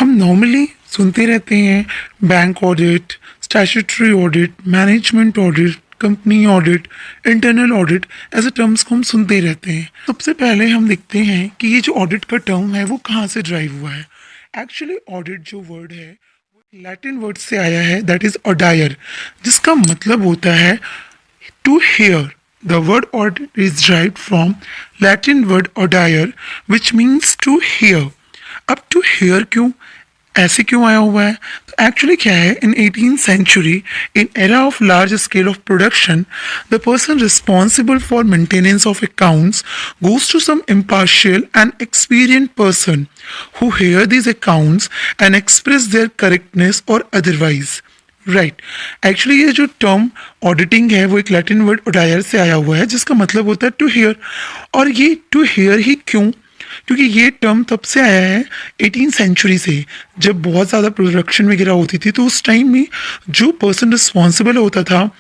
हम नॉर्मली सुनते रहते हैं bank audit, statutory audit, management audit, company audit, internal audit, ऐसे टर्म्स को हम सुनते रहते हैं। सबसे पहले हम देखते हैं कि ये जो ऑडिट का टर्म है वो कहाँ से ड्राइव हुआ है। एक्चुअली ऑडिट जो वर्ड है वो लैटिन वर्ड से आया है, दैट इज ऑडायर, जिसका मतलब होता है to hear. The word audit is derived from Latin word audiere, which means to hear. अब to hear क्यों, ऐसे क्यों आया हुआ है? तो एक्चुअली क्या है, इन 18th century, in era of large scale of production, the person responsible for maintenance of accounts goes to some impartial and experienced person who hear these accounts and express their correctness or otherwise. Right, actually ये जो term auditing है वो एक Latin word ऑडायर से आया हुआ है, जिसका मतलब होता है टू हियर। और ये टू हियर ही क्यों? क्योंकि ये टर्म तब से आया है 18th सेंचुरी से, जब बहुत ज़्यादा प्रोडक्शन वगैरह होती थी। तो उस टाइम में जो पर्सन रिस्पॉन्सिबल होता था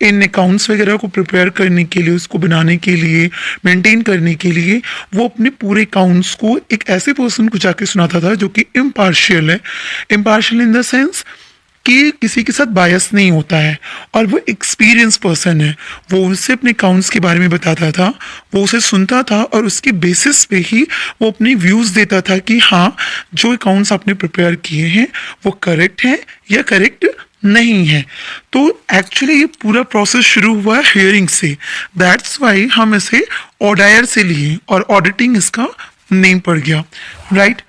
इन अकाउंट्स वगैरह को प्रिपेयर करने के लिए, उसको बनाने के लिए, मेंटेन करने के लिए, वो अपने पूरे अकाउंट्स को एक ऐसे पर्सन को जाके सुनाता था जो कि इम्पार्शियल है। इम्पार्शियल इन द सेंस कि किसी के साथ बायस नहीं होता है, और वो एक्सपीरियंस पर्सन है। वो उससे अपने अकाउंट्स के बारे में बताता था, वो उसे सुनता था और उसके बेसिस पे ही वो अपने व्यूज़ देता था कि हाँ, जो अकाउंट्स आपने प्रिपेयर किए हैं वो करेक्ट हैं या करेक्ट नहीं है। तो एक्चुअली ये पूरा प्रोसेस शुरू हुआ है हियरिंग से, दैट्स वाई हम इसे ऑडायर से लिए और ऑडिटिंग इसका नेम पड़ गया, राइट।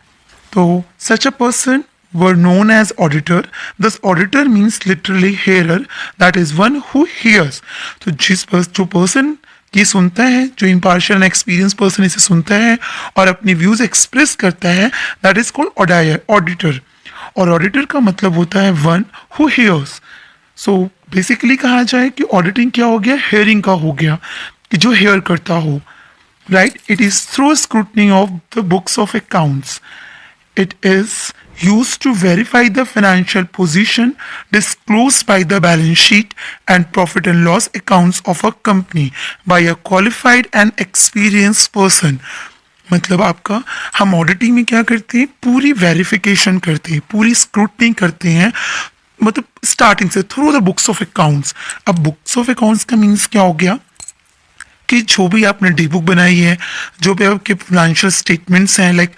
तो such a person were known as auditor. Thus auditor means literally hearer, that is one who hears. तो जो पर्सन ये सुनता है, जो impartial and experienced पर्सन इसे सुनता है और अपने व्यूज एक्सप्रेस करता है, दैट इज कॉल्ड ऑडिटर। और ऑडिटर का मतलब होता है one who hears. So basically कहा जाए कि ऑडिटिंग क्या हो गया, हेयरिंग का हो गया, कि जो हेयर करता हो, right. It is through scrutiny of the books of accounts. It is used to verify the financial position disclosed by the balance sheet and profit and loss accounts of a company by a qualified and experienced person. मतलब आपका, हम auditing में क्या करते हैं, पूरी verification करते हैं, पूरी स्क्रूटनी करते हैं, मतलब स्टार्टिंग से through the books of accounts. अब बुक्स ऑफ अकाउंट्स का मीन्स क्या हो गया कि जो भी आपने डी बुक बनाई है, जो भी आपके फाइनेंशियल स्टेटमेंट्स हैं, like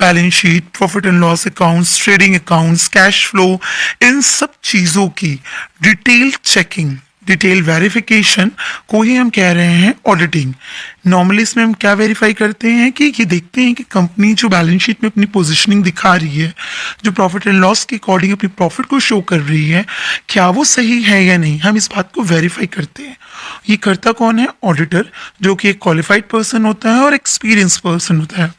balance sheet, profit and loss accounts, trading accounts, cash flow, इन सब चीज़ों की डिटेल चेकिंग, डिटेल वेरिफिकेशन को ही हम कह रहे हैं ऑडिटिंग। नॉर्मली इसमें हम क्या वेरीफाई करते हैं कि ये देखते हैं कि कंपनी जो बैलेंस शीट में अपनी पोजीशनिंग दिखा रही है, जो प्रॉफिट एंड लॉस के अकॉर्डिंग अपनी प्रॉफिट को शो कर रही है, क्या वो सही है या नहीं, हम इस बात को वेरीफाई करते हैं। ये करता कौन है, ऑडिटर, जो कि एक क्वालिफाइड पर्सन होता है और एक्सपीरियंस पर्सन होता है।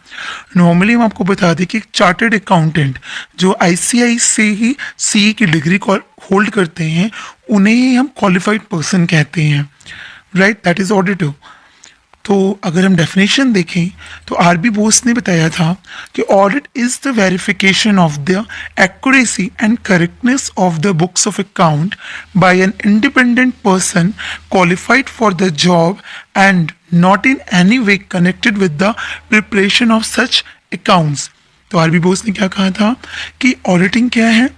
नॉर्मली हम आपको बता दें कि चार्टर्ड अकाउंटेंट जो ICAI से ही CA की डिग्री होल्ड करते हैं, उन्हें ही हम क्वालिफाइड पर्सन कहते हैं, राइट, दैट इज ऑडिटर। तो अगर हम डेफिनेशन देखें तो आरबी बोस ने बताया था कि audit is the verification of the accuracy and correctness of the books of account by an independent person qualified for the job and not in any way connected with the preparation of such accounts. तो RB Bose ने क्या कहा था कि auditing क्या है,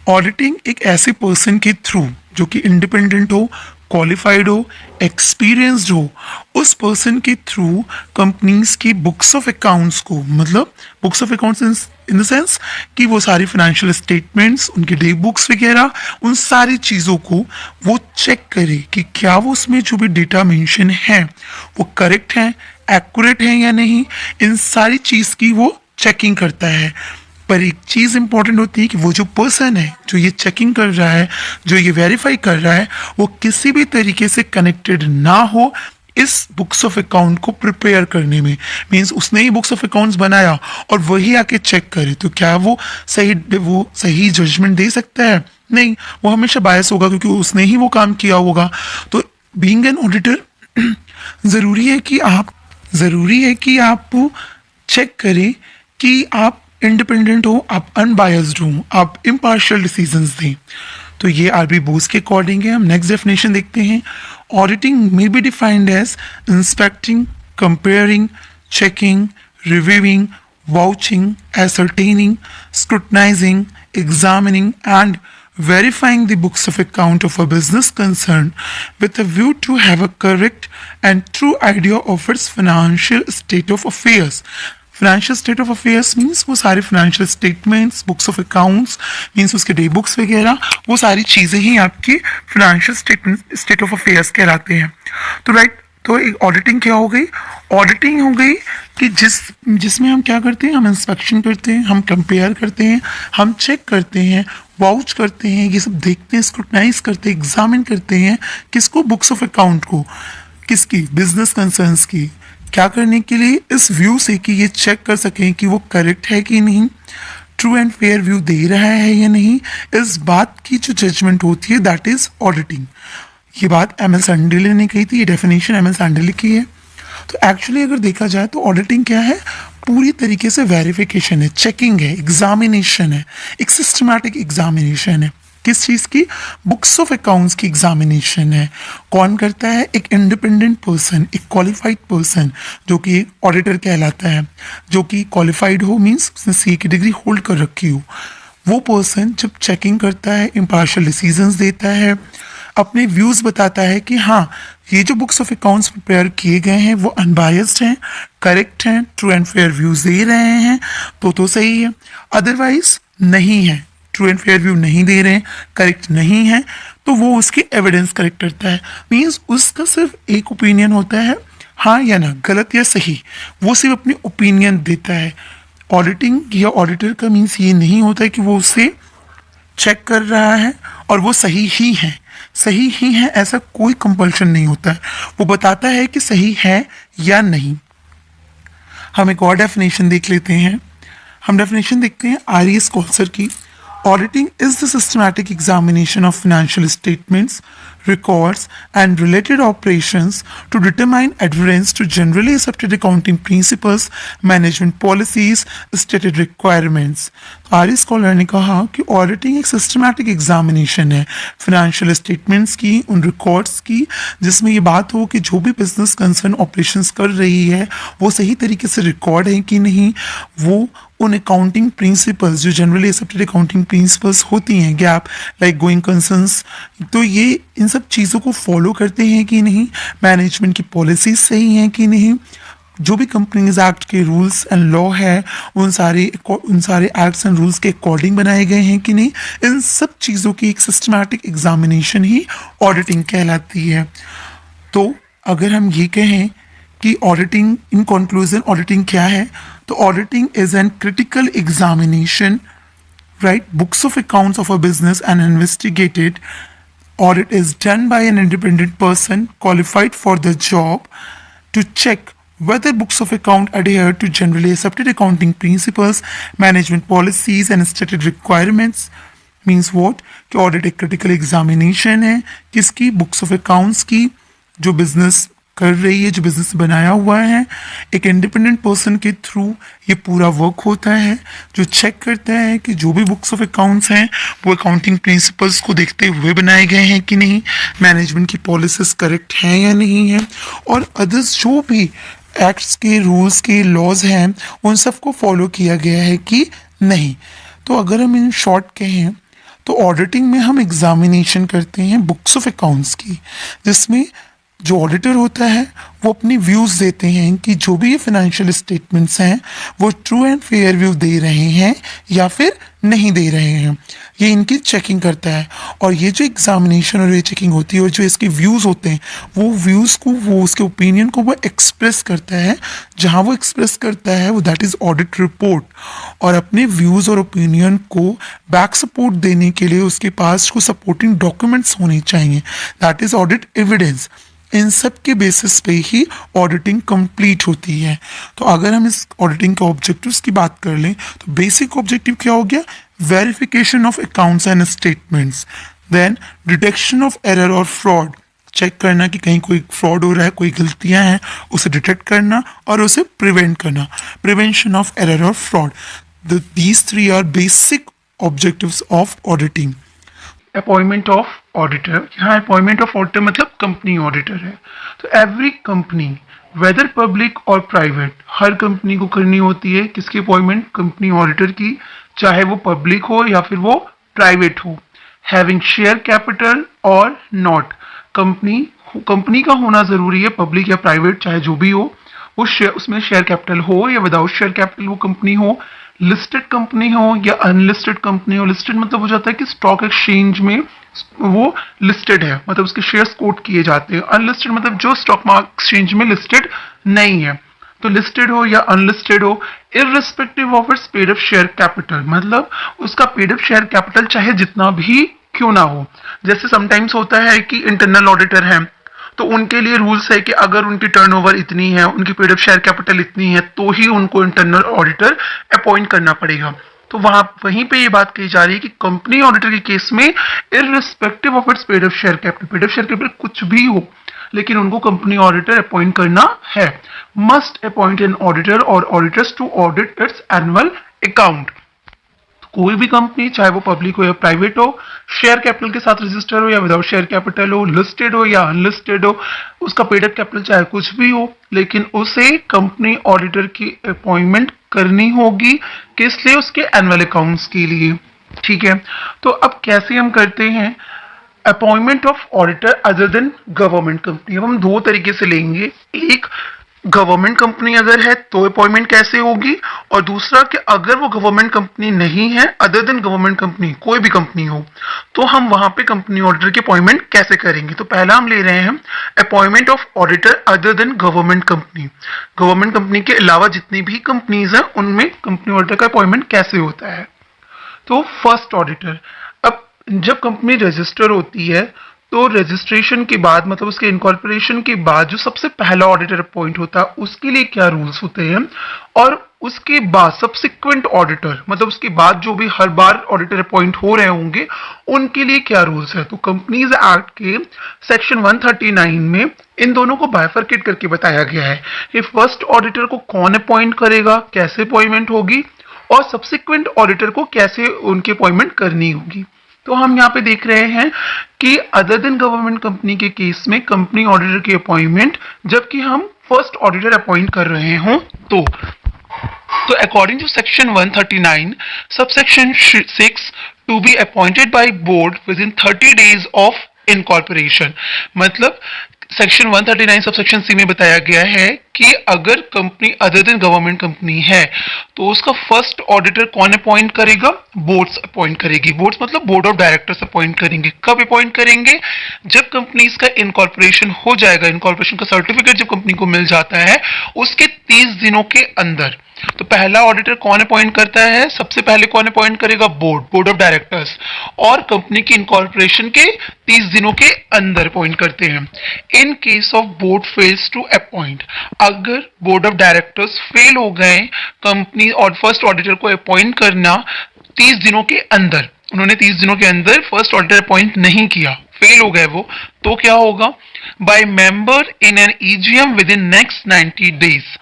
auditing एक ऐसे पर्सन के थ्रू जो कि इंडिपेंडेंट हो, क्वालिफाइड हो, एक्सपीरियंस्ड हो, उस पर्सन के थ्रू कंपनीज की बुक्स ऑफ अकाउंट्स को, मतलब books of accounts in the sense कि वो सारी फाइनेंशियल स्टेटमेंट्स, उनके डे बुक्स वगैरह, उन सारी चीज़ों को वो चेक करे कि क्या वो उसमें जो भी डेटा मेंशन है वो करेक्ट है, एक्यूरेट है या नहीं। इन सारी चीज़ की वो चेकिंग करता है। पर एक चीज़ इंपॉर्टेंट होती है कि वो जो पर्सन है जो ये चेकिंग कर रहा है, जो ये वेरीफाई कर रहा है, वो किसी भी तरीके से कनेक्टेड ना हो इस बुक्स ऑफ अकाउंट को प्रिपेयर करने में। मीन्स उसने ही बुक्स ऑफ अकाउंट्स बनाया और वही आके चेक करे, तो क्या वो सही जजमेंट दे सकता है? नहीं, वो हमेशा बायस होगा क्योंकि उसने ही वो काम किया होगा। तो बीइंग एन ऑडिटर ज़रूरी है कि आप चेक करें कि आप इंडिपेंडेंट हो, आप अनबायस्ड हो, आप इम्पार्शियल डिसीजंस दें। तो ये आरबी बोस के अकॉर्डिंग है। हम नेक्स्ट डेफिनेशन देखते हैं। Auditing may be defined as inspecting, comparing, checking, reviewing, vouching, ascertaining, scrutinizing, examining, and verifying the books of account of a business concern with a view to have a correct and true idea of its financial state of affairs. Financial state of affairs means वो सारे financial statements, books of accounts means उसके day books वगैरह, वो सारी चीज़ें ही आपकी financial state of affairs कहलाते हैं. तो राइट, तो एक ऑडिटिंग क्या हो गई? ऑडिटिंग हो गई कि जिसमें हम क्या करते हैं, हम इंस्पेक्शन करते हैं, हम कंपेयर करते हैं, हम चेक करते हैं, वाउच करते हैं, ये सब देखते हैं, स्क्रूटनाइज करते हैं, एग्जामिन करते हैं. किसको? बुक्स ऑफ अकाउंट को. किसकी? बिजनेस कंसर्न्स की. क्या करने के लिए? इस व्यू से कि ये चेक कर सकें कि वो करेक्ट है कि नहीं, ट्रू एंड फेयर व्यू दे रहा है या नहीं. इस बात की जो जजमेंट होती है दैट इज ऑडिटिंग. ये बात एम एल सैंडले ने कही थी, ये डेफिनेशन एम एल सैंडले की है. तो एक्चुअली अगर देखा जाए तो ऑडिटिंग क्या है? पूरी तरीके से वेरिफिकेशन है, चेकिंग है, एग्जामिनेशन है, एक सिस्टमैटिक एग्जामिनेशन है. किस चीज़ की? बुक्स ऑफ अकाउंट्स की एग्जामिनेशन है. कौन करता है? एक इंडिपेंडेंट पर्सन, एक क्वालिफाइड पर्सन जो कि ऑडिटर कहलाता है. जो कि क्वालिफाइड हो मीन्स उसने सी की डिग्री होल्ड कर रखी हो. वो पर्सन जब चेकिंग करता है, इम्पार्शियल डिसीजंस देता है, अपने व्यूज़ बताता है कि हाँ, ये जो बुक्स ऑफ अकाउंट्स प्रिपेयर किए गए हैं वो अनबायस्ड हैं, करेक्ट हैं, ट्रू एंड फेयर व्यूज़ दे रहे हैं, तो सही है. अदरवाइज नहीं है, ट्रू एंड फेयर व्यू नहीं दे रहे हैं, करेक्ट नहीं है, तो वो उसकी एविडेंस करेक्ट करता है. मीन्स उसका सिर्फ एक ओपिनियन होता है, हाँ या ना, गलत या सही, वो सिर्फ अपनी ओपिनियन देता है. ऑडिटिंग या ऑडिटर का मीन्स ये नहीं होता है कि वो उसे चेक कर रहा है और वो सही ही है, ऐसा कोई कंपल्शन नहीं होता है. वो बताता है कि सही है या नहीं. हम एक और डेफिनेशन देख लेते हैं. हम डेफिनेशन देखते हैं आर.ई.एस. कोल्सर की. Auditing is the systematic examination of financial statements, records, and related operations to determine adherence to generally accepted accounting principles, management policies, stated requirements. R scholar ने कहा कि ऑडिटिंग एक सिस्टमैटिक एग्जामिनेशन है फाइनेंशियल स्टेटमेंट्स की, उन records की, जिसमें ये बात हो कि जो भी बिजनेस कंसर्न ऑपरेशंस कर रही है वो सही तरीके से रिकॉर्ड है कि नहीं, वो उन अकाउंटिंग प्रिंसिपल्स जो जनरली एक्सेप्टेड अकाउंटिंग प्रिंसिपल्स होती हैं, गैप लाइक गोइंग कंसर्न्स, तो ये इन सब चीज़ों को फॉलो करते हैं कि नहीं, मैनेजमेंट की पॉलिसीज सही हैं कि नहीं, जो भी कंपनीज एक्ट के रूल्स एंड लॉ है उन सारे एक्ट्स एंड रूल्स के अकॉर्डिंग बनाए गए हैं कि नहीं. इन सब चीज़ों की एक सिस्टमैटिक एग्जामिनेशन ही ऑडिटिंग कहलाती है. तो अगर हम ये कहें कि ऑडिटिंग, इन कंक्लूजन ऑडिटिंग क्या है, तो auditing is an critical examination, right? Books of accounts of a business and investigated. Audit is done by an independent person qualified for the job to check whether books of account adhere to generally accepted accounting principles, management policies and stated requirements. Means what? कि audit एक critical examination है किसकी? Books of accounts की, जो business कर रही है, जो बिजनेस बनाया हुआ है. एक इंडिपेंडेंट पर्सन के थ्रू ये पूरा वर्क होता है, जो चेक करता है कि जो भी बुक्स ऑफ अकाउंट्स हैं वो अकाउंटिंग प्रिंसिपल्स को देखते हुए बनाए गए हैं कि नहीं, मैनेजमेंट की पॉलिसीज करेक्ट हैं या नहीं है, और अदर्स जो भी एक्ट्स के, रूल्स के, लॉज हैं उन सबको फॉलो किया गया है कि नहीं. तो अगर हम इन शॉर्ट कहें तो ऑडिटिंग में हम एग्जामिनेशन करते हैं बुक्स ऑफ अकाउंट्स की, जिसमें जो ऑडिटर होता है वो अपनी व्यूज़ देते हैं कि जो भी ये फाइनेंशियल स्टेटमेंट्स हैं वो ट्रू एंड फेयर व्यू दे रहे हैं या फिर नहीं दे रहे हैं. ये इनकी चेकिंग करता है, और ये जो एग्जामिनेशन और ये चेकिंग होती है और जो इसके व्यूज़ होते हैं वो व्यूज़ को, वो उसके ओपिनियन को वो एक्सप्रेस करता है. जहाँ वो एक्सप्रेस करता है वो दैट इज़ ऑडिट रिपोर्ट. और अपने व्यूज़ और ओपिनियन को बैक सपोर्ट देने के लिए उसके पास कुछ सपोर्टिंग डॉक्यूमेंट्स होने चाहिए, दैट इज़ ऑडिट एविडेंस. इन सब के बेसिस पे ही ऑडिटिंग कंप्लीट होती है. तो अगर हम इस ऑडिटिंग के ऑब्जेक्टिव्स की बात कर लें तो बेसिक ऑब्जेक्टिव क्या हो गया? Verification of accounts and statements, then detection of error और फ्रॉड, चेक करना कि कहीं कोई फ्रॉड हो रहा है, कोई गलतियां हैं, उसे डिटेक्ट करना और उसे प्रिवेंट करना, प्रिवेंशन ऑफ एरर और fraud. These three are basic objectives of auditing. Appointment of auditor, यहाँ अपॉइंटमेंट ऑफ ऑडिटर मतलब कंपनी ऑडिटर है. तो एवरी कंपनी वेदर पब्लिक और प्राइवेट, हर कंपनी को करनी होती है किसकी अपॉइंटमेंट, कंपनी ऑडिटर की, चाहे वो पब्लिक हो या फिर वो प्राइवेट हो। हैविंग शेयर कैपिटल और नॉट, कंपनी कंपनी का होना जरूरी है, पब्लिक या प्राइवेट चाहे जो भी हो, वो शेयर उसमें शेयर कैपिटल हो या विदाउट शेयर कैपिटल वो कंपनी हो, लिस्टेड कंपनी हो या अनलिस्टेड कंपनी हो। लिस्टेड मतलब हो जाता है कि स्टॉक एक्सचेंज में वो लिस्टेड है, मतलब उसके शेयर्स कोट किए जाते हैं। अनलिस्टेड मतलब जो स्टॉक एक्सचेंज में लिस्टेड नहीं है। तो लिस्टेड हो या अनलिस्टेड हो, irrespective of its paid up share capital, मतलब उसका पेड अप शेयर कैपिटल चाहे जितना भी क्यों ना हो। जैसे समटाइम्स होता है कि इंटरनल ऑडिटर है, तो उनके लिए रूल्स है कि अगर उनकी टर्नओवर इतनी है, उनकी पेड अप शेयर कैपिटल इतनी है, तो ही उनको इंटरनल ऑडिटर अपॉइंट करना पड़ेगा। तो वहीं पे ये बात कही जा रही है कि कंपनी ऑडिटर के केस में irrespective of its paid up share capital, paid up share capital कुछ भी हो, लेकिन उनको कंपनी ऑडिटर अपॉइंट करना है। मस्ट अपॉइंट एन ऑडिटर और auditors to audit its annual account. कोई भी कंपनी चाहे वो पब्लिक हो या प्राइवेट हो, शेयर कैपिटल के साथ रजिस्टर हो या विदाउट शेयर कैपिटल हो, लिस्टेड हो या अनलिस्टेड हो, उसका पेड अप कैपिटल चाहे कुछ भी हो, लेकिन उसे कंपनी ऑडिटर की अपॉइंटमेंट करनी होगी, किस लिए, उसके एनुअल अकाउंट्स के लिए। ठीक है, तो अब कैसे हम करते हैं appointment of auditor other than government company. अब हम दो तरीके से लेंगे, एक गवर्नमेंट कंपनी अगर है तो अपॉइंटमेंट कैसे होगी, और दूसरा कि अगर वो गवर्नमेंट कंपनी नहीं है, अदर देन गवर्नमेंट कंपनी कोई भी कंपनी हो, तो हम वहां पे कंपनी ऑडिटर की अपॉइंटमेंट कैसे करेंगे। तो पहला हम ले रहे हैं appointment of auditor other than government company. Government company के अलावा जितनी भी कंपनीज हैं उनमें कंपनी ऑडिटर का अपॉइंटमेंट कैसे होता है। तो फर्स्ट ऑडिटर, अब जब कंपनी रजिस्टर होती है तो रजिस्ट्रेशन के बाद, मतलब उसके इनकॉर्पोरेशन के बाद जो सबसे पहला ऑडिटर अपॉइंट होता है उसके लिए क्या रूल्स होते हैं, और उसके बाद सब्सिक्वेंट ऑडिटर, मतलब उसके बाद जो भी हर बार ऑडिटर अपॉइंट हो रहे होंगे उनके लिए क्या रूल्स है। तो कंपनीज एक्ट के सेक्शन 139 में इन दोनों को बाइफरकेट करके बताया गया है कि फर्स्ट ऑडिटर को कौन अपॉइंट करेगा, कैसे अपॉइंटमेंट होगी, और सब्सिक्वेंट ऑडिटर को कैसे उनकी अपॉइंटमेंट करनी होगी। तो हम यहाँ पे देख रहे हैं कि अदर देन गवर्नमेंट कंपनी के केस में कंपनी ऑडिटर की अपॉइंटमेंट जबकि हम फर्स्ट ऑडिटर अपॉइंट कर रहे हों तो according to section 139 subsection 6 to be appointed by board within 30 days of incorporation, मतलब सेक्शन 139 सबसेक्शन सी में बताया गया है कि अगर company other than government company है तो उसका फर्स्ट ऑडिटर कौन अपॉइंट करेगा, बोर्ड्स अपॉइंट करेगी। बोर्ड्स मतलब बोर्ड ऑफ डायरेक्टर्स अपॉइंट करेंगे। कब अपॉइंट करेंगे, जब कंपनीज का इनकॉर्पोरेशन हो जाएगा, इनकॉर्पोरेशन का सर्टिफिकेट जब कंपनी को मिल जाता है उसके 30 दिनों के अंदर। तो पहला ऑडिटर कौन अपॉइंट करता है, सबसे पहले कौन अपॉइंट करेगा, बोर्ड ऑफ डायरेक्टर्स, और कंपनी की इनकॉर्पोरेशन के 30 दिनों के अंदर अपॉइंट करते हैं। In case of board fails to appoint, अगर बोर्ड ऑफ डायरेक्टर्स फेल हो गए कंपनी और फर्स्ट ऑडिटर को अपॉइंट करना 30 दिनों के अंदर, उन्होंने 30 दिनों के अंदर फर्स्ट ऑडिटर अपॉइंट नहीं किया, फेल हो गए वो, तो क्या होगा, bye member in an EGM with in next 90 days।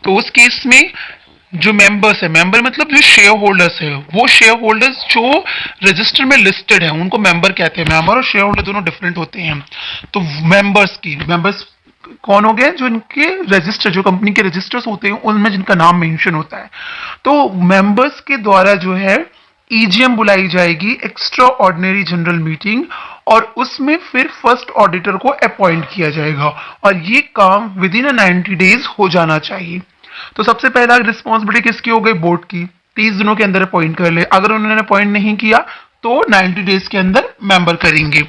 तो उस केस में जो मेंबर्स है, मेंबर मतलब जो शेयर होल्डर्स है, वो शेयर होल्डर्स जो रजिस्टर में लिस्टेड है उनको मेंबर कहते हैं। मेंबर और शेयर होल्डर दोनों डिफरेंट होते हैं। तो मेंबर्स कौन हो गए, जो इनके रजिस्टर, जो कंपनी के रजिस्टर्स होते हैं उनमें जिनका नाम मेंशन होता है। तो मेंबर्स के द्वारा जो है ईजीएम बुलाई जाएगी, एक्स्ट्रा ऑर्डिनरी जनरल मीटिंग, और उसमें फिर फर्स्ट ऑडिटर को अपॉइंट किया जाएगा, और ये काम विद इन 90 days हो जाना चाहिए। तो सबसे पहला रिस्पॉन्सिबिलिटी किसकी हो गई, बोर्ड की, 30 दिनों के अंदर अपॉइंट कर ले। अगर उन्होंने अपॉइंट नहीं किया तो 90 days के अंदर मेंबर करेंगे।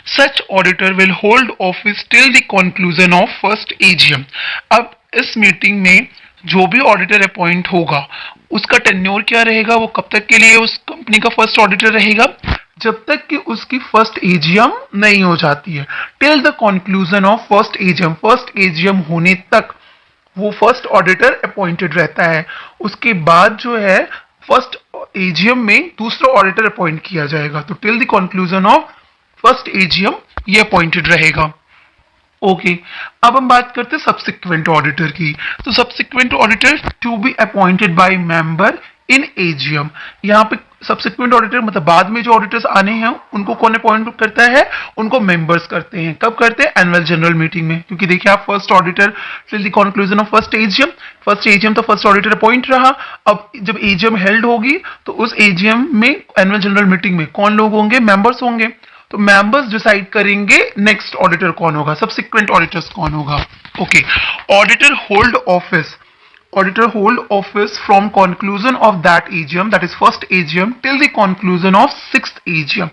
Such auditor will hold office till the conclusion of first AGM. अब इस मीटिंग में जो भी ऑडिटर अपॉइंट होगा उसका टेन्योर क्या रहेगा, वो कब तक के लिए उस कंपनी का फर्स्ट ऑडिटर रहेगा, जब तक कि उसकी फर्स्ट एजीएम नहीं हो जाती है। Till the conclusion of first AGM, first AGM होने तक वो फर्स्ट ऑडिटर अपॉइंटेड रहता है। उसके बाद जो है फर्स्ट एजीएम में दूसरा ऑडिटर अपॉइंट किया जाएगा। तो till the conclusion of first AGM ये अपॉइंटेड रहेगा। ओके, अब हम बात करते हैं सब्सिक्वेंट ऑडिटर की। तो subsequent auditor to be appointed by member in AGM, यहाँ पे सब्सिक्वेंट ऑडिटर मतलब बाद में जो ऑडिटर्स आने हैं उनको कौन अपॉइंट करता है, उनको मेंबर्स करते हैं। कब करते हैं? एनुअल जनरल मीटिंग में। क्योंकि देखिए आप first auditor till the conclusion of first AGM तो फर्स्ट ऑडिटर अपॉइंट रहा। अब जब एजीएम हेल्ड होगी तो उस एजीएम में एनुअल जनरल मीटिंग में कौन लोग होंगे? मेंबर्स होंगे। तो मेंबर्स डिसाइड करेंगे नेक्स्ट ऑडिटर कौन होगा, सब्सिक्वेंट ऑडिटर्स कौन होगा। Okay, auditor hold office, auditor hold office from conclusion of that AGM, that is first AGM, till the conclusion of sixth AGM।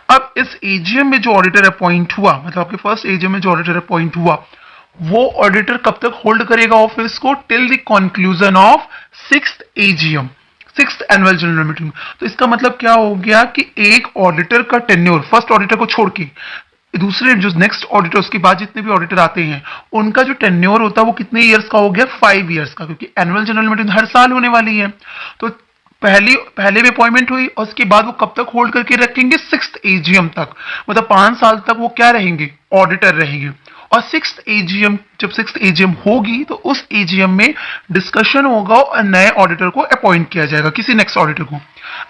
अब इस AGM में जो ऑडिटर अपॉइंट हुआ, मतलब आपके फर्स्ट AGM में जो ऑडिटर अपॉइंट हुआ, वो ऑडिटर कब तक होल्ड करेगा ऑफिस को? Till the conclusion of sixth AGM, sixth annual general meeting. तो इसका मतलब क्या हो गया कि एक ऑडिटर का टेन्योर, फर्स्ट ऑडिटर को छोड़ के दूसरे जो नेक्स्ट ऑडिटर, उसके बाद जितने भी ऑडिटर आते हैं उनका जो टेन्योर होता है वो कितने ईयर्स का हो गया? 5 ईयर्स का। क्योंकि एनुअल जनरल मीटिंग हर साल होने वाली है। तो पहले भी अपॉइंटमेंट हुई और उसके बाद वो कब तक होल्ड करके रखेंगे? सिक्स्थ एजीएम तक। मतलब 5 साल तक वो क्या रहेंगे? ऑडिटर रहेंगे। और सिक्स्थ एजीएम, जब सिक्स्थ एजीएम होगी तो उस एजीएम में डिस्कशन होगा और नए ऑडिटर को अपॉइंट किया जाएगा, किसी नेक्स्ट ऑडिटर को।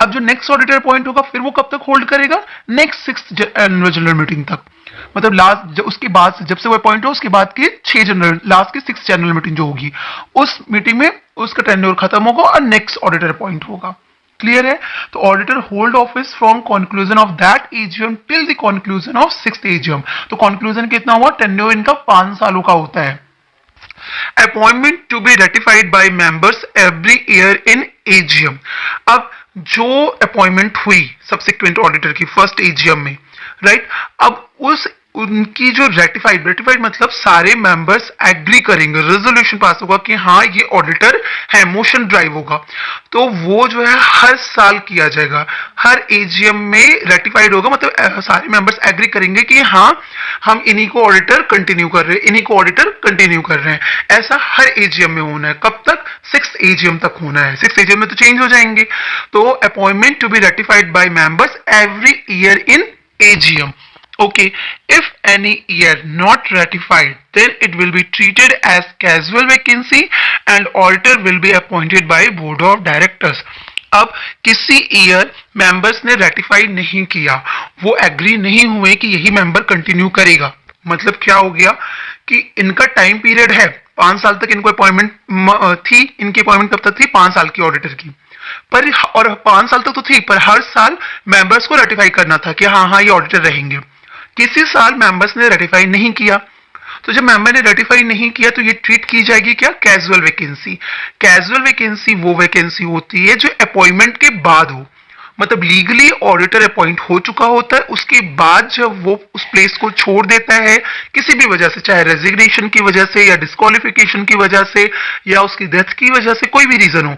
अब जो नेक्स्ट ऑडिटर अपॉइंट होगा फिर वो कब तक होल्ड करेगा? Next sixth annual general meeting तक। मतलब लास्ट उसके बाद जब से वो अपॉइंट हो उसके बाद की 6 जनरल, लास्ट की 6 जनरल मीटिंग जो होगी उस मीटिंग में उसका टेन्योर खत्म होगा और नेक्स्ट ऑडिटर अपॉइंट होगा। क्लियर है? तो auditor hold office from conclusion of that AGM till the conclusion of sixth AGM. तो कंक्लूजन कितना हुआ? टेन्योर इनका 5 सालों का होता है। Appointment to be ratified by members every year in AGM. अब जो अपॉइंटमेंट हुई सब्सिक्वेंट ऑडिटर की फर्स्ट एजीएम में, राइट, अब उनकी जो रेटिफाइड मतलब सारे मेंबर्स एग्री करेंगे, रेजोल्यूशन पास होगा कि हाँ ये ऑडिटर है, मोशन ड्राइव होगा। तो वो जो है हर साल किया जाएगा, हर एजीएम में रेटिफाइड होगा। मतलब सारे मेंबर्स एग्री करेंगे कि हाँ हम इन्हीं को ऑडिटर कंटिन्यू कर रहे हैं, इन्हीं को ऑडिटर कंटिन्यू कर रहे हैं। ऐसा हर एजीएम में होना है। कब तक? सिक्स्थ एजीएम तक होना है। सिक्स्थ एजीएम में तो चेंज हो जाएंगे। तो appointment to be ratified by members every year in AGM। Okay, if any year not ratified, then it will be treated as casual vacancy and auditor will be appointed by board of directors। अब किसी year members ने ratify नहीं किया, वो agree नहीं हुए कि यही मेंबर कंटिन्यू करेगा। मतलब क्या हो गया कि इनका टाइम पीरियड है 5 साल तक, इनको अपॉइंटमेंट थी, इनकी अपॉइंटमेंट कब तक थी? 5 साल की ऑडिटर की। पर और 5 साल तक तो थी, पर हर साल मेंबर्स को रेटिफाई करना था कि हाँ हाँ ये ऑडिटर रहेंगे। किसी साल मेंबर्स ने रेटिफाई नहीं किया, तो जब मेंबर ने रेटिफाई नहीं किया तो ये ट्रीट की जाएगी क्या? Casual vacancy. कैजुअल वैकेंसी वो वैकेंसी होती है जो अपॉइंटमेंट के बाद हो। मतलब लीगली ऑडिटर अपॉइंट हो चुका होता है, उसके बाद जब वो उस प्लेस को छोड़ देता है किसी भी वजह से, चाहे रेजिग्नेशन की वजह से या डिस्क्वालिफिकेशन की वजह से या उसकी डेथ की वजह से, कोई भी रीजन हो,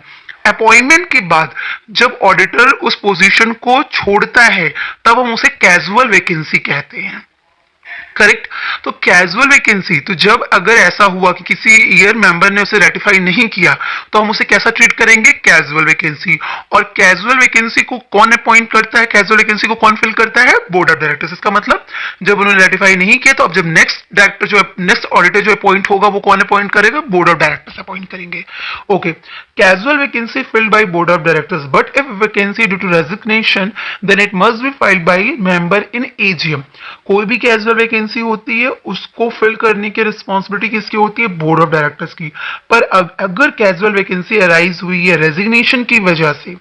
अपॉइंटमेंट के बाद जब ऑडिटर उस पोजीशन को छोड़ता है तब हम उसे कैजुअल वैकेंसी कहते हैं। करेक्ट? तो कैजुअल वैकेंसी, तो जब अगर ऐसा हुआ कि किसी ईयर मेंबर ने उसे रेटिफाई नहीं किया तो हम उसे कैसा ट्रीट करेंगे? Casual vacancy. और कैजुअल वैकेंसी को कौन अपॉइंट करता है? कैजुअल वैकेंसी को कौन फिल करता है? Board of directors. इसका मतलब जब उन्होंने रेटिफाई नहीं किया तो अब जब नेक्स्ट डायरेक्टर जो नेक्स्ट ऑडिटर जो अपॉइंट होगा वो कौन अपॉइंट करेगा? बोर्ड ऑफ डायरेक्टर्स अपॉइंट करेंगे। Okay, casual vacancy filled by board of directors, but if vacancy due to resignation then it must be filled by member in AGM. कोई भी casual vacancy होती है उसको फिल करने की responsibility किसकी होती है? बोर्ड ऑफ डायरेक्टर्स की। पर अगर कैजुअल वैकेंसी अराइज हुई है रेजिग्नेशन की वजह से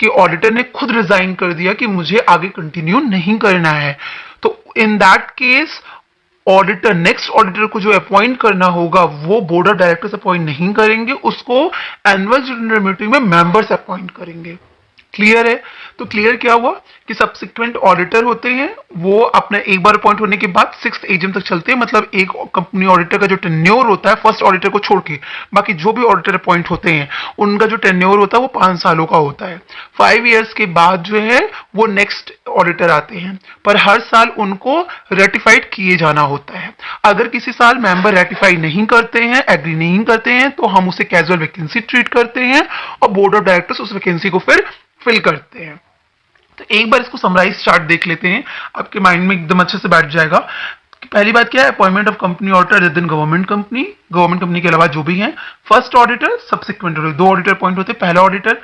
कि ऑडिटर ने खुद रिजाइन कर दिया कि मुझे आगे कंटिन्यू नहीं करना है, तो in that case auditor, next auditor को जो अपॉइंट करना होगा वो बोर्ड ऑफ डायरेक्टर्स अपॉइंट नहीं करेंगे, उसको एनुअल जनरल मीटिंग में मेंबर्स अपॉइंट करेंगे। क्लियर है? तो क्लियर क्या हुआ कि सब्सिक्वेंट ऑडिटर होते हैं वो अपने एक बार अपॉइंट होने के बाद सिक्स्थ एजीएम तक चलते हैं। मतलब एक कंपनी ऑडिटर का जो टेन्योर होता है फर्स्ट ऑडिटर को छोड़ के बाकी जो भी ऑडिटर अपॉइंट होते हैं उनका जो टेन्योर होता है वो 5 सालों का होता है। 5 ईयर्स के बाद जो है वो नेक्स्ट ऑडिटर आते हैं, पर हर साल उनको रेटिफाइड किए जाना होता है। अगर किसी साल मेंबर रेटिफाई नहीं करते हैं, एग्री नहीं करते हैं, तो हम उसे कैजुअल वैकेंसी ट्रीट करते हैं और बोर्ड ऑफ डायरेक्टर्स उस वैकेंसी को फिर फिल करते हैं। तो एक बार इसको समराइज चार्ट देख लेते हैं, आपके माइंड में एकदम अच्छे से बैठ जाएगा। पहली बात क्या है, appointment of company auditor within government company के अलावा जो भी हैं, फर्स्ट ऑडिटर, सब्सिक्वेंट ऑडिटर, दो ऑडिटर अपॉइंट होते हैं। पहला auditor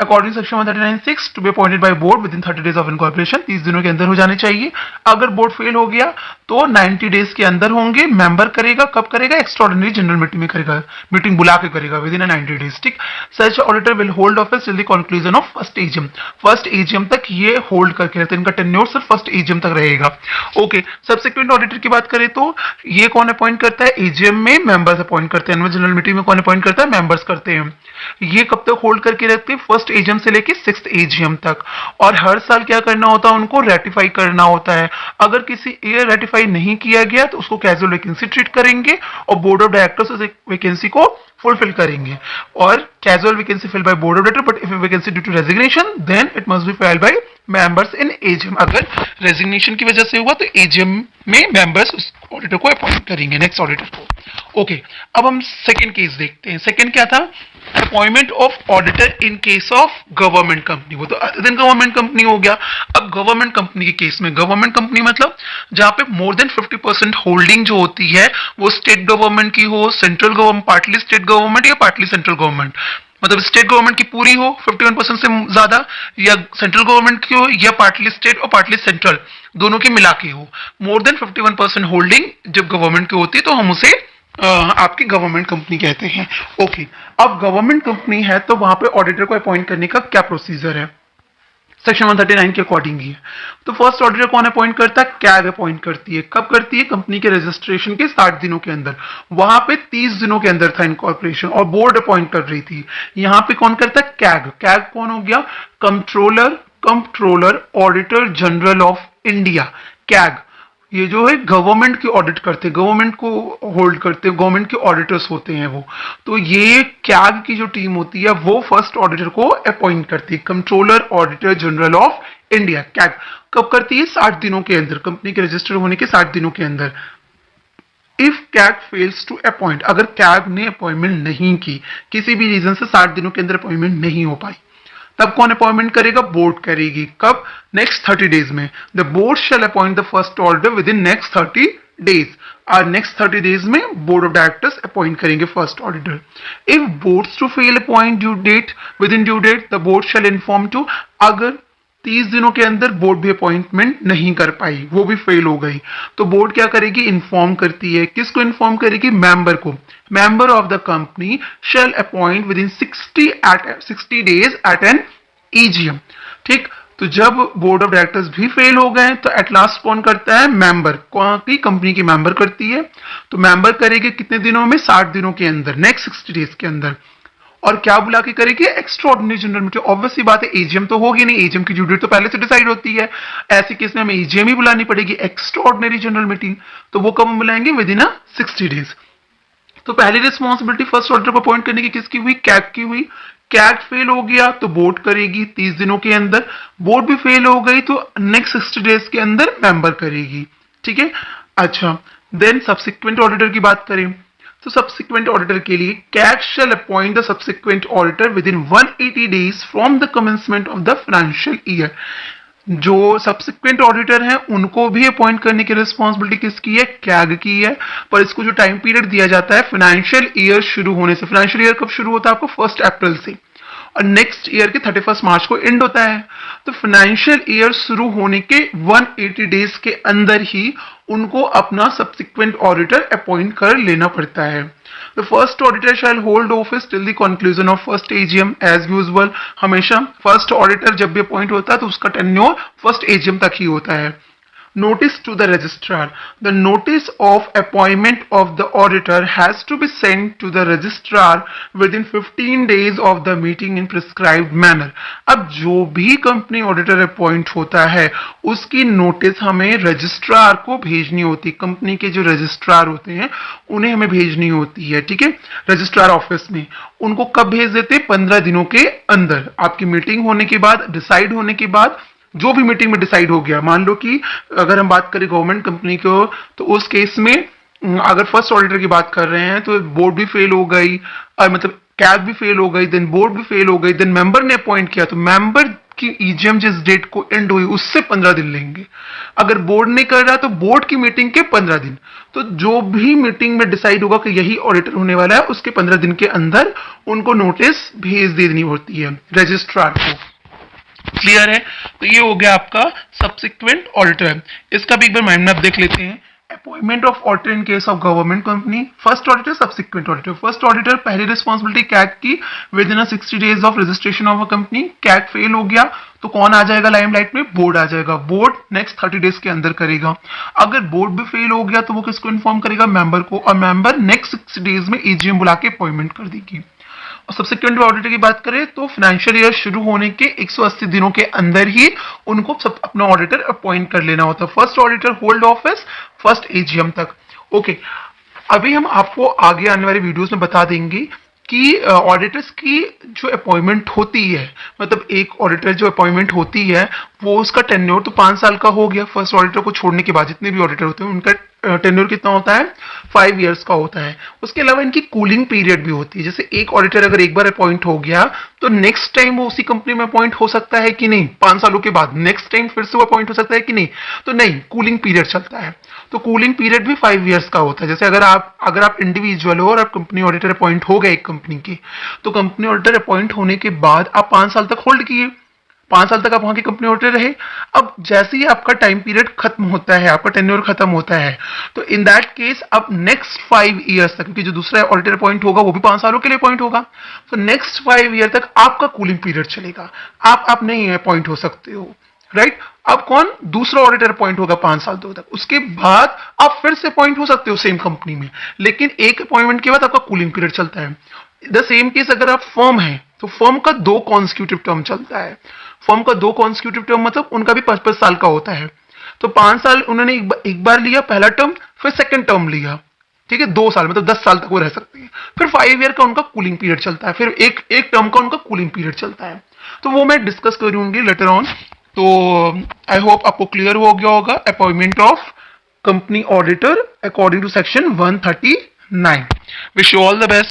according section 139(6) to be appointed by board within 30 days of incorporation, 30 दिनों के अंदर हो जाने चाहिए। अगर बोर्ड फेल हो गया तो 90 डेज के अंदर होंगे। मेंबर करेगा, कब करेगा, एक्स्ट्राऑर्डिनरी जनरल मीटिंग में करेगा, मीटिंग बुला के करेगा विद इन 90 डेज। ठीक, such auditor will hold office till the conclusion of first AGM, first AGM तक ये होल्ड करके रहते हैं, इनका टेन्योर सिर्फ फर्स्ट एजीएम तक रहेगा। ओके, सब्सिक्वेंट ऑडिटर की बात करें तो ये कौन अपॉइंट करता है, एजीएम में मेंबर्स अपॉइंट करते हैं, एनुअल जनरल मीटिंग में कौन अपॉइंट करता है, मेंबर्स करते हैं। ये कब तक होल्ड करके रखते हैं, फर्स्ट एजीएम से लेके 6th एजीएम तक। और हर साल क्या करना होता है, उनको रेटिफाई करना होता है। अगर किसी ईयर रेटिफाई नहीं किया गया तो उसको कैजुअल वैकेंसी ट्रीट करेंगे और बोर्ड ऑफ डायरेक्टर्स उस वैकेंसी को फुलफिल करेंगे। और casual vacancy fill by board of director, but if vacancy due to resignation then it must be filled by members in AGM. अगर रेजिग्नेशन की वजह से हुआ तो एजीएम में मेंबर्स उस ऑडिटर को अपॉइंट करेंगे, नेक्स्ट ऑडिटर को। ओके, अब हम सेकंड केस देखते हैं। सेकंड क्या था, appointment of auditor in case of government company, वो तो अदर देन गवर्नमेंट कंपनी हो गया। अब गवर्नमेंट कंपनी के केस में, गवर्नमेंट कंपनी मतलब जहां पे मोर देन 50% होल्डिंग जो होती है वो स्टेट गवर्नमेंट की हो, central government, partly state government या पार्टली सेंट्रल गवर्नमेंट, मतलब स्टेट गवर्नमेंट की पूरी हो 51% से ज्यादा, या सेंट्रल गवर्नमेंट की हो, या पार्टली स्टेट और पार्टली सेंट्रल दोनों की मिला के हो। मोर देन 51% होल्डिंग जब गवर्नमेंट की होती है तो हम उसे आपकी गवर्नमेंट कंपनी कहते हैं। ओके, अब गवर्नमेंट कंपनी है तो वहां पे ऑडिटर को अपॉइंट करने का क्या प्रोसीजर है, सेक्शन 139 के अकॉर्डिंग ही है। तो फर्स्ट ऑडिटर कौन अपॉइंट करता है, कैग अपॉइंट करती है। कब करती है, कंपनी के रजिस्ट्रेशन के 60 दिनों के अंदर। वहां पे 30 दिनों के अंदर था इनकॉर्पोरेशन और बोर्ड अपॉइंट कर रही थी। यहां पे कौन करता है, कैग। कैग कौन हो गया, controller auditor general of India. CAG ये जो है गवर्नमेंट की ऑडिट करते हैं, गवर्नमेंट को होल्ड करते हैं, गवर्नमेंट के ऑडिटर्स होते हैं वो। तो ये कैग की जो टीम होती है वो फर्स्ट ऑडिटर को अपॉइंट करती है, controller auditor general of India. CAG कब करती है, 60 दिनों के अंदर, कंपनी के रजिस्टर होने के 60 दिनों के अंदर। If CAG fails to appoint, अगर कैग ने अपॉइंटमेंट नहीं की, किसी भी रीजन से 60 दिनों के अंदर अपॉइंटमेंट नहीं हो पाई, तब कौन अपॉइंटमेंट करेगा, बोर्ड करेगी। कब, नेक्स्ट 30 डेज में। The board shall appoint the first order within next 30 days. और नेक्स्ट 30 डेज में बोर्ड ऑफ डायरेक्टर्स अपॉइंट करेंगे first auditor. If boards to fail appoint due date within due date, the board shall inform to, अगर 30 दिनों के अंदर board भी appointment नहीं कर पाई, वो भी फेल हो गई, तो बोर्ड क्या करेगी, इन्फॉर्म करती है। किसको इन्फॉर्म करेगी, मेंबर को। Member of the company shall appoint within 60 days at an EGM. ठीक, तो जब बोर्ड ऑफ डायरेक्टर्स भी फेल हो गए तो एट लास्ट कौन करता है, मेंबर, कौन की, कंपनी की मेंबर करती है। तो मेंबर करेगी कितने दिनों में, 60 दिनों के अंदर, नेक्स्ट 60 डेज के अंदर। और क्या बुला के करेगी, एक्स्ट्राऑर्डिनरी जनरल मीटिंग। ऑब्वियस सी बात है, एजीएम तो होगी नहीं, एजीएम की ड्यू डेट तो पहले से डिसाइड होती है। ऐसे केस में हमें एजीएम ही बुलानी पड़ेगी, एक्स्ट्राऑर्डिनरी जनरल मीटिंग। तो वो कब बुलाएंगे, विद इन 60 डेज। तो पहली रिस्पॉन्सिबिलिटी फर्स्ट ऑडिटर को अपॉइंट करने की किसकी हुई, कैग की हुई। कैग फेल हो गया तो बोर्ड करेगी 30 दिनों के अंदर। बोर्ड भी फेल हो गई तो नेक्स्ट 60 डेज के अंदर मेंबर करेगी। ठीक है, अच्छा, देन सब्सिक्वेंट ऑडिटर की बात करें तो सब्सिक्वेंट ऑडिटर के लिए CAG shall appoint the subsequent auditor within 180 days from the commencement of the financial year. जो सब्सिक्वेंट ऑडिटर हैं उनको भी अपॉइंट करने की रिस्पॉन्सिबिलिटी किसकी है, कैग की है। पर इसको जो टाइम पीरियड दिया जाता है फाइनेंशियल ईयर शुरू होने से। फाइनेंशियल ईयर कब शुरू होता है आपको, 1 अप्रैल से, और नेक्स्ट ईयर के 31 मार्च को एंड होता है। तो फाइनेंशियल ईयर शुरू होने के 180 डेज के अंदर ही उनको अपना सब्सिक्वेंट ऑडिटर अपॉइंट कर लेना पड़ता है। The first auditor shall hold office till the conclusion of first AGM as usual. हमेशा फर्स्ट ऑडिटर जब भी अपॉइंट होता है तो उसका टेन्योर फर्स्ट एजीएम तक ही होता है। Notice to the registrar. The notice of appointment of the auditor has to be sent to the registrar within 15 days of the meeting in prescribed manner. अब जो भी कंपनी ऑडिटर अपॉइंट होता है उसकी notice हमें रजिस्ट्रार को भेजनी होती है। कंपनी के जो रजिस्ट्रार होते हैं उन्हें हमें भेजनी होती है। ठीक है, रजिस्ट्रार ऑफिस में। उनको कब भेज देते, 15 दिनों के अंदर। आपकी मीटिंग होने के बाद, डिसाइड होने के बाद, जो भी मीटिंग में डिसाइड हो गया। मान लो कि अगर हम बात करें गवर्नमेंट कंपनी को तो उस केस में अगर फर्स्ट ऑडिटर की बात कर रहे हैं तो बोर्ड भी फेल हो गई, और मतलब कैग भी फेल हो गई, देन बोर्ड भी फेल हो गई, देन मेंबर ने अपॉइंट किया तो मेंबर आपकी ईजीएम जिस डेट को एंड हुई उससे 15 दिन लेंगे। अगर बोर्ड नहीं कर रहा तो बोर्ड की मीटिंग के 15 दिन। तो जो भी मीटिंग में डिसाइड होगा कि यही ऑडिटर होने वाला है, उसके 15 दिन के अंदर उनको नोटिस भेज देनी होती है रजिस्ट्रार को। क्लियर है? तो ये हो गया आपका सब्सिक्वेंट ऑडिटर। इसका भी एक बार माइंड मैप देख लेते हैं। Appointment of auditor in case of government company, first auditor, subsequent auditor. First auditor पहली रिस्पॉन्सिबिलिटी कैग की with in 60 days of registration of a company. CAG fail हो गया तो कौन आ जाएगा लाइमलाइट में? बोर्ड आ जाएगा। बोर्ड नेक्स्ट 30 डेज के अंदर करेगा। अगर बोर्ड भी फेल हो गया तो वो किसको इन्फॉर्म करेगा? मेंबर को, और मेंबर नेक्स्ट 60 डेज में ईजीएम बुला के अपॉइंटमेंट कर देगी। और सब्सिक्वेंट ऑडिटर की बात करें तो फाइनेंशियल ईयर शुरू होने के 180 दिनों के अंदर ही उनको सब अपना ऑडिटर अपॉइंट कर लेना होता है। First auditor hold office first AGM तक। ओके, अभी हम आपको आगे आने वाली वीडियोस में बता देंगे कि ऑडिटर्स की जो अपॉइंटमेंट होती है, मतलब एक ऑडिटर जो अपॉइंटमेंट होती है वो उसका टेन्योर तो 5 साल का हो गया। फर्स्ट ऑडिटर को छोड़ने के बाद जितने भी ऑडिटर होते हैं उनका टेन्योर कितना होता है? 5 इयर्स का होता है। उसके अलावा इनकी कूलिंग पीरियड भी होती है। जैसे एक ऑडिटर अगर एक बार अपॉइंट हो गया तो नेक्स्ट टाइम वो उसी कंपनी में अपॉइंट हो सकता है कि नहीं? 5 सालों के बाद नेक्स्ट टाइम फिर से वो अपॉइंट हो सकता है कि नहीं? तो नहीं, कूलिंग पीरियड चलता है। तो कूलिंग पीरियड भी 5 इयर्स का होता है। जैसे अगर आप इंडिविजुअल हो और आप कंपनी ऑडिटर अपॉइंट हो गए एक कंपनी के, तो कंपनी ऑडिटर अपॉइंट होने के बाद आप 5 साल तक होल्ड किए, 5 साल तक आप वहां के कंपनी ऑडिटर रहे। अब जैसे ही आपका टाइम पीरियड खत्म होता है, आपका टेन्योर खत्म होता है, तो इन दैट केस अब नेक्स्ट 5 इयर्स तक, क्योंकि जो दूसरा ऑडिटर अपॉइंट होगा वो भी 5 सालों के लिए अपॉइंट होगा, तो नेक्स्ट 5 ईयर तक आपका कूलिंग पीरियड चलेगा। आप नहीं अपॉइंट हो सकते हो, राइट? अब कौन? दूसरा ऑडिटर अपॉइंट होगा 5 साल तक। उसके बाद आप फिर से अपॉइंट हो सकते हो सेम कंपनी में, लेकिन एक अपॉइंटमेंट के बाद आपका कूलिंग पीरियड चलता है। द सेम केस अगर आप फर्म है तो फर्म का 2 कॉन्सिक्यूटिव टर्म चलता है। फर्म का 2 कॉन्सिक्यूटिव टर्म मतलब उनका भी 5-5 साल का होता है। तो 5 साल उन्होंने एक बार लिया पहला टर्म, फिर सेकंड टर्म लिया, ठीक है? 2 साल मतलब 10 साल तक वो रह सकते हैं। फिर 5 ईयर का उनका कूलिंग पीरियड चलता है, फिर एक टर्म का उनका कूलिंग पीरियड चलता है। तो वो मैं डिस्कस करूंगी लेटर ऑन। तो आई होप आपको क्लियर हो गया होगा appointment of company auditor according to section 139। Wish you all the best.